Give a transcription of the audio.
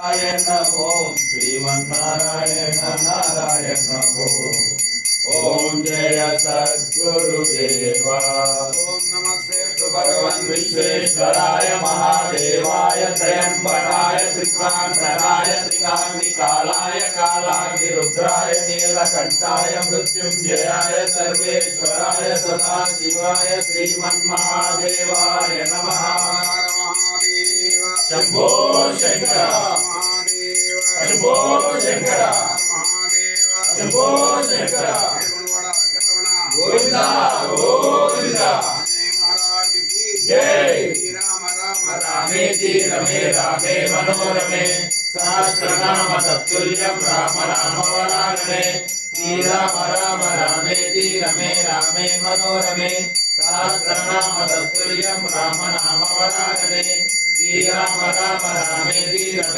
ओम श्रीमन्नारायण नारायण ओम जय सद्गुरुदेवा। ओम नमस्ते भगवन् विश्वेश्वराय महादेवाय त्रयंबकाय त्रिकांतराय त्रिकाग्निकालाय कालाग्निरुद्राय नीलकंठाय मृत्युंजयाय सर्वेश्वराय सदाशिवाय श्रीमन्महादेवाय नमः। शंभो शंकर शंभो शंकर शंभो शंकर गोविंदा गोविंदा जय। राम राम रामेति रमे रामे मनोरमे सहस्रनाम तत्तुल्यं राम नाम वरानने। श्री राम राम रामेति रमे रामे मनोरमे सहस्रनाम तत्तुल्यं राम नाम वरानने। श्री राम राम रामेति रमे